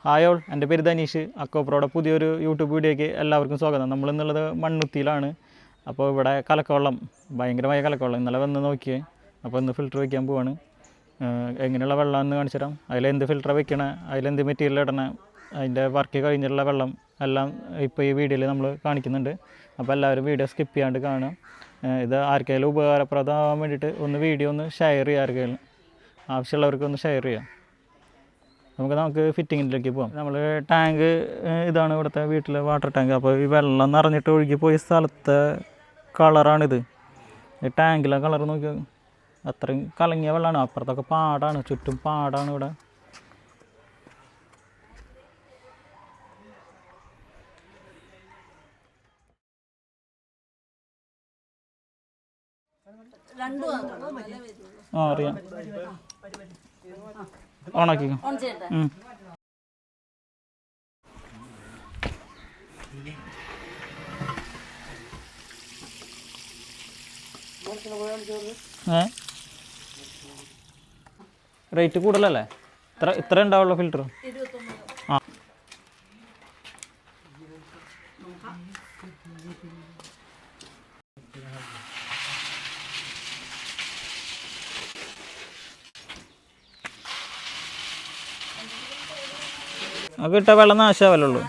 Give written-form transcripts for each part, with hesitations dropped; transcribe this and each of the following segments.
Hi all, എൻ്റെ പേര് ധനീഷ്. അക്കോപ്രോയുടെ പുതിയൊരു യൂട്യൂബ് വീഡിയോയ്ക്ക് എല്ലാവർക്കും സ്വാഗതം. നമ്മളിന്നുള്ളത് മണ്ണുത്തിയിലാണ്. അപ്പോൾ ഇവിടെ കലക്കവെള്ളം, ഭയങ്കരമായ കലക്കവെള്ളം ഇന്നലെ വന്ന് നോക്കിയേ. അപ്പോൾ ഇന്ന് ഫിൽറ്റർ വയ്ക്കാൻ പോവാണ്. എങ്ങനെയുള്ള വെള്ളമാണെന്ന് കാണിച്ചു തരാം. അതിലെന്ത് ഫിൽറ്റർ വെക്കണേ, അതിലെന്ത് മെറ്റീരിയൽ ഇടണേ, അതിൻ്റെ വർക്ക് കഴിഞ്ഞിട്ടുള്ള വെള്ളം എല്ലാം ഇപ്പോൾ ഈ വീഡിയോയിൽ നമ്മൾ കാണിക്കുന്നുണ്ട്. അപ്പോൾ എല്ലാവരും വീഡിയോ സ്കിപ്പ് ചെയ്യാണ്ട് കാണുക. ഇത് ആർക്കെങ്കിലും ഉപകാരപ്രദമാകാൻ വേണ്ടിയിട്ട് ഒന്ന് വീഡിയോ ഒന്ന് ഷെയർ ചെയ്യുക. ആർക്കെങ്കിലും ആവശ്യമുള്ളവർക്ക് ഒന്ന് ഷെയർ ചെയ്യാം. നമുക്ക് ഫിറ്റിങ്ങിലേക്ക് പോകാം. നമ്മൾ ടാങ്ക് ഇതാണ് ഇവിടുത്തെ വീട്ടിലെ വാട്ടർ ടാങ്ക്. അപ്പോൾ ഈ വെള്ളം നിറഞ്ഞിട്ട് ഒഴുകി പോയ സ്ഥലത്തെ കളറാണിത്. ഈ ടാങ്കിലെ കളർ നോക്കി, അത്രയും കലങ്ങിയ വെള്ളമാണ്. അപ്പുറത്തൊക്കെ പാടാണ്, ചുറ്റും പാടാണ് ഇവിടെ. അറിയാം, ഓണാക്കിക്കോ. റേറ്റ് കൂടുതലല്ലേ? ഇത്ര ഉണ്ടാവുള്ളൂ ഫിൽറ്റർ. ആ, നമുക്ക് ഇട്ട വെള്ളം നാശാവല്ലുള്ളൂ.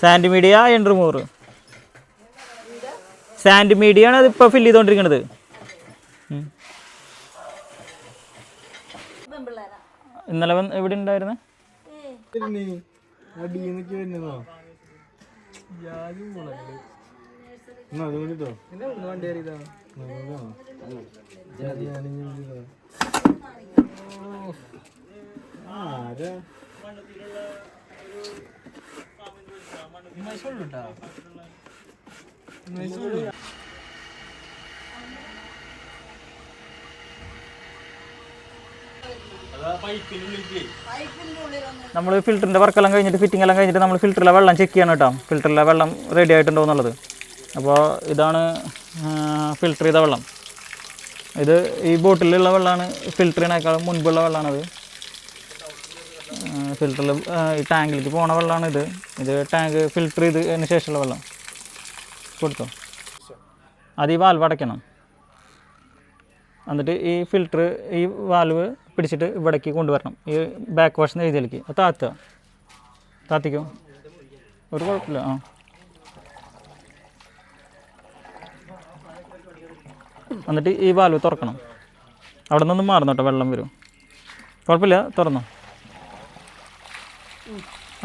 Sand media and remover. Sand media ആണ് അതിപ്പോൾ ഫില്ല് ചെയ്തുകൊണ്ടിരിക്കുന്നത്. ഇന്നലെ എവിടെ ഉണ്ടായിരുന്നേ? നമ്മൾ ഫിൽറ്ററിൻ്റെ വർക്കെല്ലാം കഴിഞ്ഞിട്ട്, ഫിറ്റിംഗ് എല്ലാം കഴിഞ്ഞിട്ട് നമ്മൾ ഫിൽറ്ററിലെ വെള്ളം ചെക്ക് ചെയ്യണം കേട്ടോ. ഫിൽറ്ററിലെ വെള്ളം റെഡി ആയിട്ടുണ്ടോ എന്നുള്ളത്. അപ്പോൾ ഇതാണ് ഫിൽറ്റർ ചെയ്ത വെള്ളം. ഇത് ഈ ബോട്ടിലുള്ള വെള്ളമാണ്. ഫിൽറ്റർ ചെയ്യണേക്കാളും മുൻപുള്ള വെള്ളമാണത്. ഫിൽറ്ററിൽ ഈ ടാങ്കിലേക്ക് പോണ വെള്ളമാണ് ഇത് ടാങ്ക് ഫിൽറ്റർ ചെയ്തതിന് ശേഷമുള്ള വെള്ളം. കൊടുത്തോ. അത് ഈ വാൽവ് അടയ്ക്കണം. എന്നിട്ട് ഈ ഫിൽറ്റർ ഈ വാൽവ് പിടിച്ചിട്ട് ഇവിടേക്ക് കൊണ്ടുവരണം. ഈ ബാക്ക് വാഷിന് എഴുതിയിലേക്ക് അത് താത്തിക്കോ, ഒരു കുഴപ്പമില്ല. ആ, എന്നിട്ട് ഈ വാൽവ് തുറക്കണം. അവിടെ നിന്നൊന്നും മാറുന്നു കേട്ടോ, വെള്ളം വരും. കുഴപ്പമില്ല, തുറന്നോ.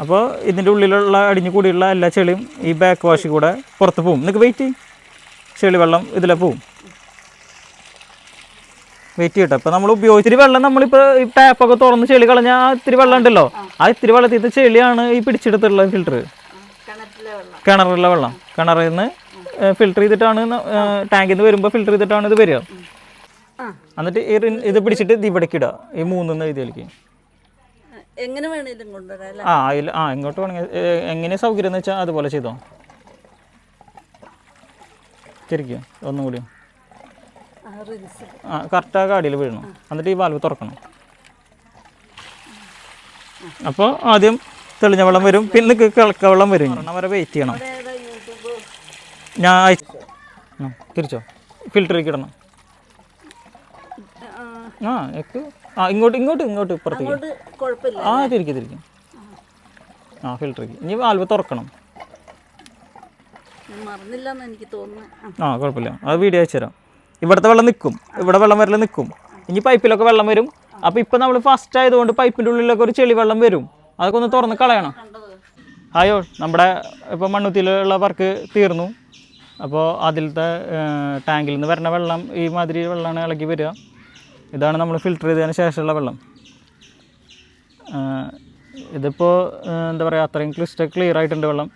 അപ്പോൾ ഇതിൻ്റെ ഉള്ളിലുള്ള അടിഞ്ഞു കൂടിയുള്ള എല്ലാ ചെളിയും ഈ ബാക്ക് വാഷിൽ കൂടെ പുറത്ത് പോവും. നിങ്ങൾക്ക് വെയിറ്റ് ചെയ്യും, ചെളി വെള്ളം ഇതിലെ പോവും. വെയിറ്റ് ചെയ്യട്ടെ. ഇപ്പോൾ നമ്മൾ ഉപയോഗിച്ചിട്ട് വെള്ളം, നമ്മളിപ്പോൾ ഈ ടാപ്പൊക്കെ തുറന്ന് ചെളി കളഞ്ഞാൽ ഇത്തിരി വെള്ളം ഉണ്ടല്ലോ, ആ ഇത്തിരി വെള്ളത്തിൽ ചെളിയാണ് ഈ പിടിച്ചെടുത്തുള്ള ഫിൽറ്റർ. കിണറിലുള്ള വെള്ളം, കിണറിൽ നിന്ന് ഫിൽറ്റർ ചെയ്തിട്ടാണ് ടാങ്കിൽ നിന്ന് വരുമ്പോൾ ഫിൽറ്റർ ചെയ്തിട്ടാണ് ഇത് വരിക. എന്നിട്ട് ഇത് പിടിച്ചിട്ട് ഇത് ഇവിടേക്ക് ഇടുക, ഈ 3 ഇതിലേക്ക്. എങ്ങനെ വേണേലും കൊണ്ടുവരാം. ഇങ്ങോട്ട് വേണമെങ്കിൽ എങ്ങനെ സൗകര്യം എന്ന് വെച്ചാൽ അതുപോലെ ചെയ്തോ. തിരിക്കുക ഒന്നും കൂടി. കറക്റ്റ് ഗാഡിയിൽ വീഴണം. എന്നിട്ട് ഈ വാൽവ് തുറക്കണം. അപ്പോൾ ആദ്യം തെളിഞ്ഞ വെള്ളം വരും, പിന്നെ കിളക്ക വെള്ളം വരും. അവരെ വെയിറ്റ് ചെയ്യണം. ഞാൻ തിരിച്ചോ, ഫിൽറ്ററിലേക്ക് ഇടണം. ഇങ്ങോട്ട് ഇപ്പുറത്തേക്ക്. തിരിക്കും. ഫിൽറ്ററിലേക്ക്. ഇനി വാൽവ് തുറക്കണം. കുഴപ്പമില്ല, അത് വീഡിയോ അയച്ചു തരാം. ഇവിടുത്തെ വെള്ളം നിൽക്കും, ഇവിടെ വെള്ളം വരൽ നിൽക്കും. ഇനി പൈപ്പിലൊക്കെ വെള്ളം വരും. അപ്പോൾ ഇപ്പോൾ നമ്മൾ ഫസ്റ്റ് ആയതുകൊണ്ട് പൈപ്പിൻ്റെ ഉള്ളിലൊക്കെ ഒരു ചെളി വെള്ളം വരും. അതൊക്കെ ഒന്ന് തുറന്ന് കളയണം. ഹായോ, നമ്മുടെ ഇപ്പോൾ മണ്ണുത്തിയിലുള്ള വർക്ക് തീർന്നു. അപ്പോൾ അതിലത്തെ ടാങ്കിൽ നിന്ന് വരുന്ന വെള്ളം ഈ മാതിരി വെള്ളമാണ് ഇളകി വരിക. ഇതാണ് നമ്മൾ ഫിൽറ്റർ ചെയ്തതിന് ശേഷമുള്ള വെള്ളം. ഇതിപ്പോൾ എന്താ പറയുക, അത്രയും ക്ലിയർ ആയിട്ടുണ്ട് വെള്ളം.